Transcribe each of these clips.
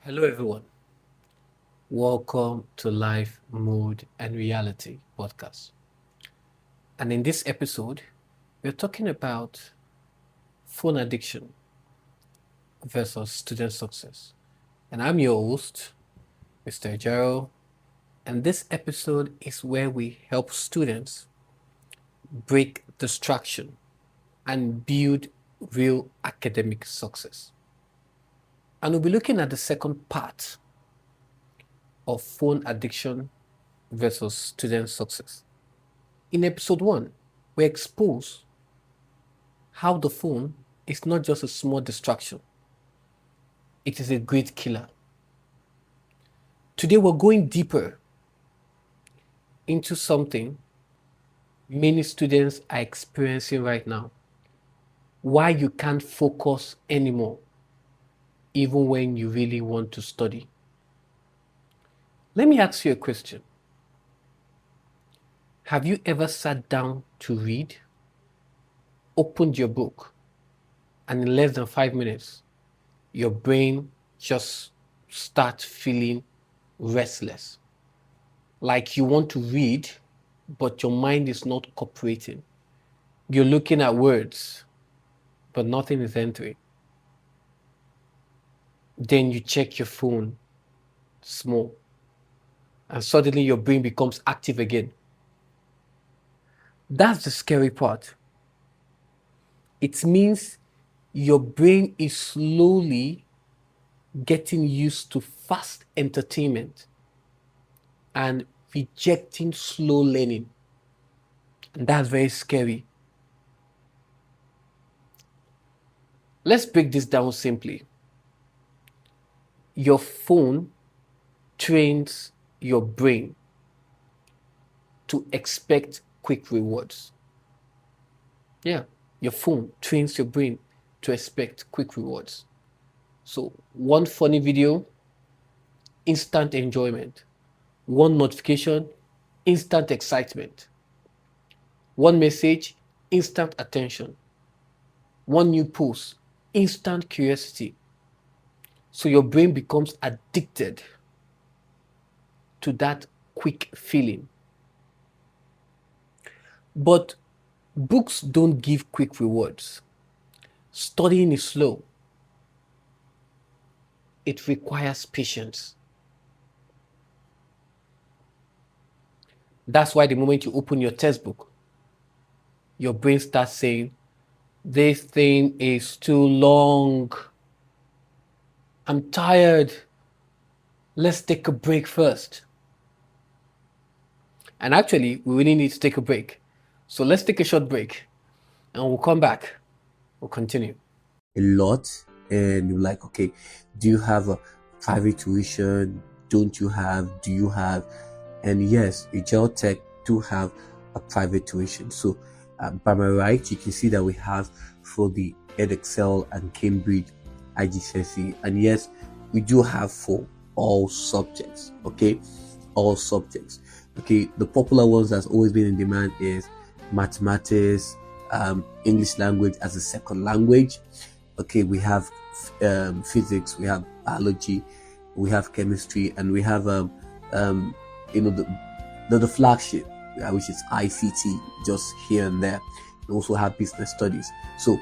Hello, everyone. Welcome to Life, Mood, and Reality podcast. And in this episode, we're talking about phone addiction versus student success. And I'm your host, Mr. Ajiro. And this episode is where we help students break distraction and build real academic success. And we'll be looking at the second part of phone addiction versus student success. In episode 1, we expose how the phone is not just a small distraction, it is a great killer. Today, we're going deeper into something many students are experiencing right now. Why you can't focus anymore, even when you really want to study. Let me ask you a question. Have you ever sat down to read, opened your book, and in less than 5 minutes, your brain just starts feeling restless? Like you want to read, but your mind is not cooperating. You're looking at words, but nothing is entering. Then you check your phone, small, and suddenly your brain becomes active again. That's the scary part. It means your brain is slowly getting used to fast entertainment and rejecting slow learning. And that's very scary. Let's break this down simply. Your phone trains your brain to expect quick rewards. Yeah, your phone trains your brain to expect quick rewards. So, one funny video, instant enjoyment. One notification, instant excitement. One message, instant attention. One new post, instant curiosity. So your brain becomes addicted to that quick feeling. But books don't give quick rewards. Studying is slow. It requires patience. That's why the moment you open your textbook, your brain starts saying, this thing is too long. I'm tired. Let's take a break first. And actually, we really need to take a break. So let's take a short break and we'll come back. We'll continue. A lot, and you're like, okay, do you have a private tuition? Don't you have? Do you have? And yes, Ajiro Tech do have a private tuition. So by my right, you can see that we have for the Edexcel and Cambridge IGCSE, and yes, we do have for all subjects. Okay, all subjects. Okay, the popular ones that's always been in demand is mathematics, English language as a second language. Okay, we have physics, we have biology, we have chemistry, and we have the flagship, which is ICT, just here and there. We also have business studies. So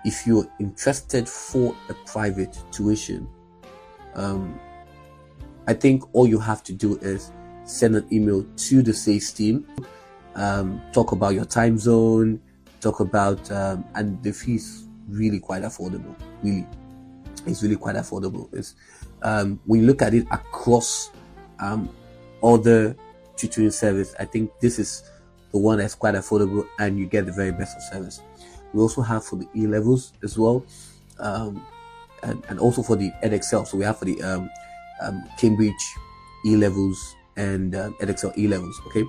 if you're interested for a private tuition, I think all you have to do is send an email to the sales team, talk about your time zone, talk about and the fees really quite affordable. Really, it's really quite affordable. It's when you look at it across other tutoring service, I think this is the one that's quite affordable and you get the very best of service. We also have for the E-levels as well, and also for the Edexcel. So we have for the Cambridge E-levels and Edexcel E-levels. Okay,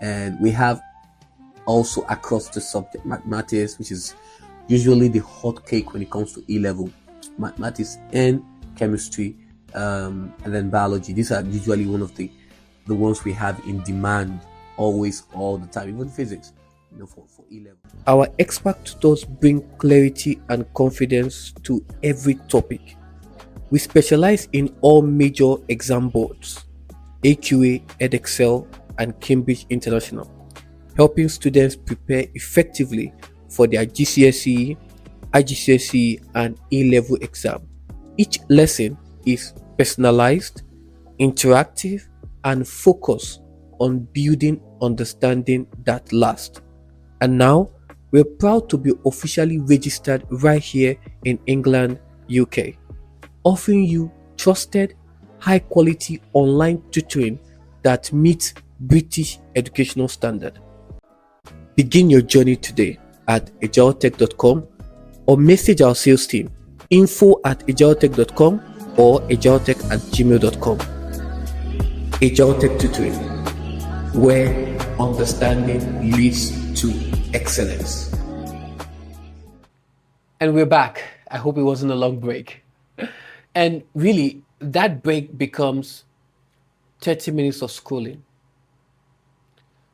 and we have also across the subject mathematics, which is usually the hot cake when it comes to E-level, mathematics and chemistry, and then biology. These are usually one of the ones we have in demand always, all the time, even physics, for E-level. Our expert tutors bring clarity and confidence to every topic. We specialize in all major exam boards, AQA, Edexcel, and Cambridge International, helping students prepare effectively for their GCSE, IGCSE, and A-level exam. Each lesson is personalized, interactive, and focused on building understanding that lasts. And now, we're proud to be officially registered right here in England, UK, offering you trusted, high quality online tutoring that meets British educational standard. Begin your journey today at ajirotech.com or message our sales team info@ajirotech.com or ajirotech@gmail.com. Ajiro Tech Tutoring, where understanding leads to excellence. And we're back. I hope it wasn't a long break. And really, that break becomes 30 minutes of scrolling.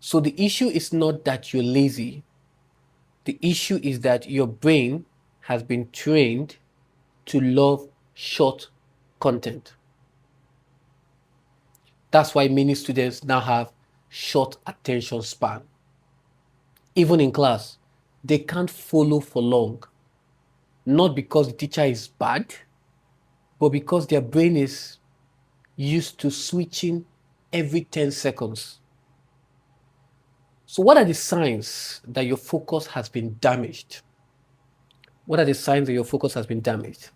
So the issue is not that you're lazy. The issue is that your brain has been trained to love short content. That's why many students now have short attention span. Even in class, they can't follow for long. Not because the teacher is bad, but because their brain is used to switching every 10 seconds. So what are the signs that your focus has been damaged? What are the signs that your focus has been damaged?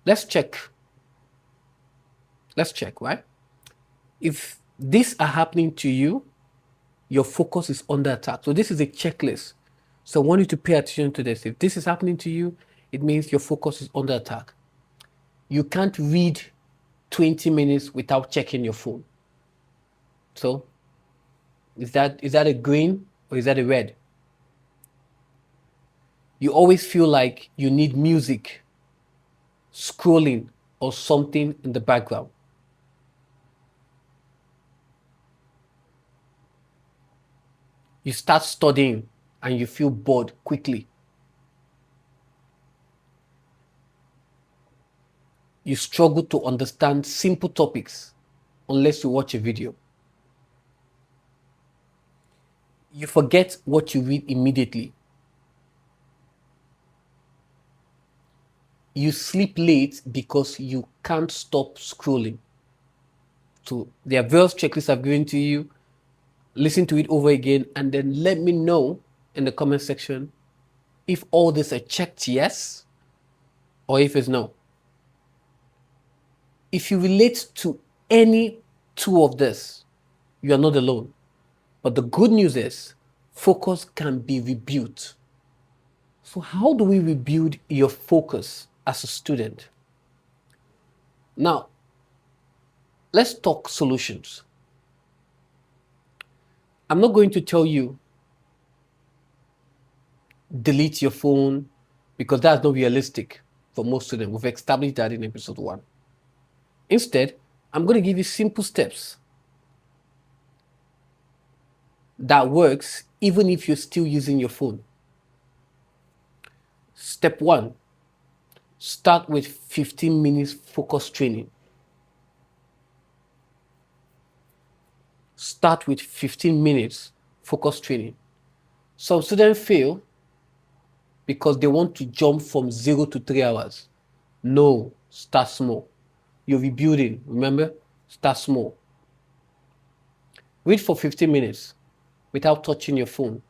Let's check, right? If these are happening to you, your focus is under attack. So this is a checklist. So I want you to pay attention to this. If this is happening to you, it means your focus is under attack. You can't read 20 minutes without checking your phone. So is that a green or is that a red? You always feel like you need music, scrolling, or something in the background. You start studying and you feel bored quickly. You struggle to understand simple topics unless you watch a video. You forget what you read immediately. You sleep late because you can't stop scrolling. So there are various checklists I've given to you. Listen to it over again and then let me know in the comment section if all these are checked yes or if it's no. If you relate to any two of this, you are not alone. But the good news is focus can be rebuilt. So how do we rebuild your focus as a student? Now, let's talk solutions. I'm not going to tell you delete your phone because that's not realistic for most students. We've established that in episode 1. Instead, I'm going to give you simple steps that works even if you're still using your phone. Step 1, start with 15 minutes focus training. Start with 15 minutes focus training. Some students fail because they want to jump from 0 to 3 hours. No, start small. You're rebuilding, remember? Start small. Read for 15 minutes without touching your phone.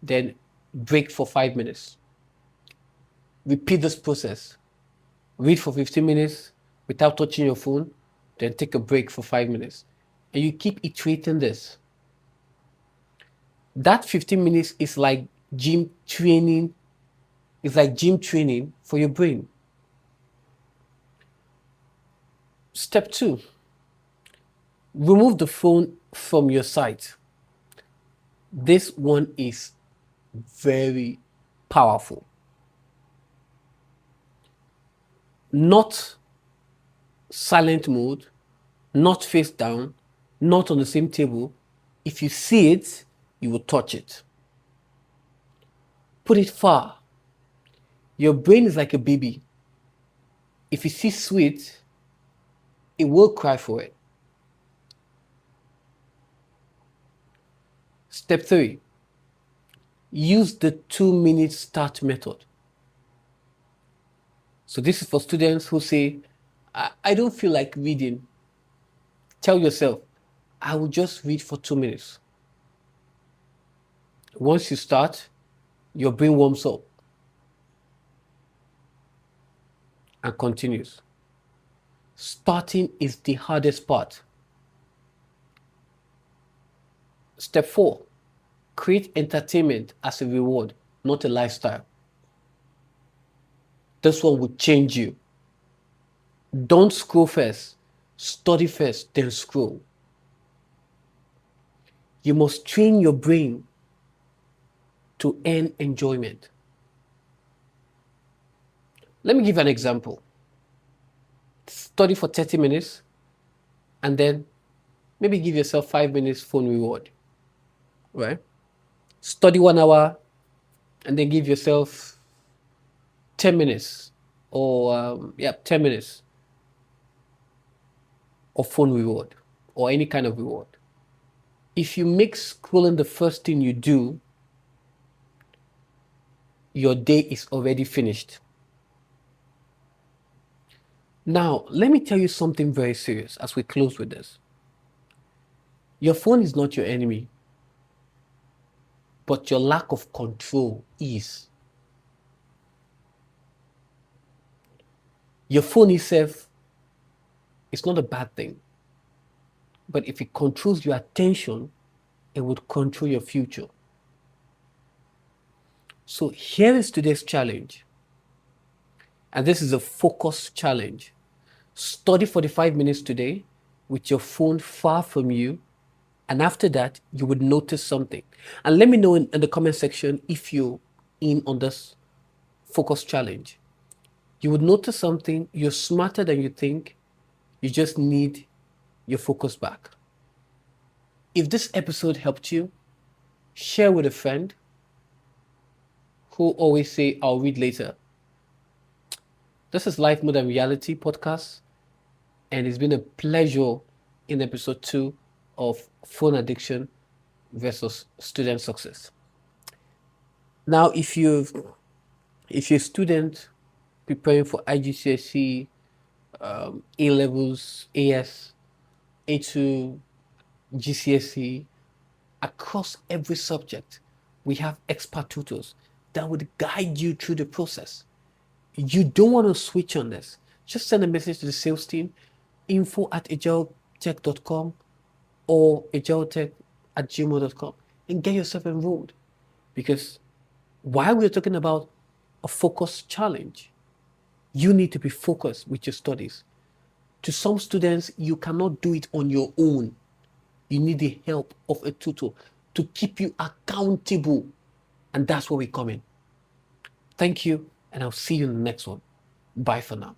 Then break for 5 minutes. Repeat this process. Read for 15 minutes without touching your phone. Then take a break for 5 minutes. And you keep iterating this. That 15 minutes is like gym training. It's like gym training for your brain. Step 2, remove the phone from your sight. This one is very powerful. Not silent mode, not face down, not on the same table. If you see it, you will touch it. Put it far. Your brain is like a baby. If you see sweet, it will cry for it. Step 3, use the 2-minute start method. So this is for students who say, I don't feel like reading. Tell yourself, I will just read for 2 minutes. Once you start, your brain warms up and continues. Starting is the hardest part. Step 4, create entertainment as a reward, not a lifestyle. This one will change you. Don't scroll first, study first, then scroll. You must train your brain to earn enjoyment. Let me give an example. Study for 30 minutes and then maybe give yourself 5 minutes phone reward, right? Study 1 hour and then give yourself 10 minutes or 10 minutes of phone reward or any kind of reward. If you make scrolling the first thing you do, your day is already finished. Now, let me tell you something very serious as we close with this. Your phone is not your enemy, but your lack of control is. Your phone itself is not a bad thing, but if it controls your attention, it would control your future. So here is today's challenge. And this is a focus challenge. Study 45 minutes today with your phone far from you. And after that, you would notice something. And let me know in the comment section if you're in on this focus challenge. You would notice something. You're smarter than you think. You just need your focus back. If this episode helped you, share with a friend who always say, I'll read later. This is Life More Than Reality podcast, and it's been a pleasure in episode 2 of phone addiction versus student success. Now, if you're a student preparing for IGCSE, A levels, AS, A2, GCSE, across every subject, we have expert tutors that would guide you through the process. You don't want to switch on this. Just send a message to the sales team, info@ajirotech.com or ajirotech@gmail.com and get yourself enrolled. Because while we're talking about a focus challenge, you need to be focused with your studies. To some students, you cannot do it on your own. You need the help of a tutor to keep you accountable. And that's where we come in. Thank you, and I'll see you in the next one. Bye for now.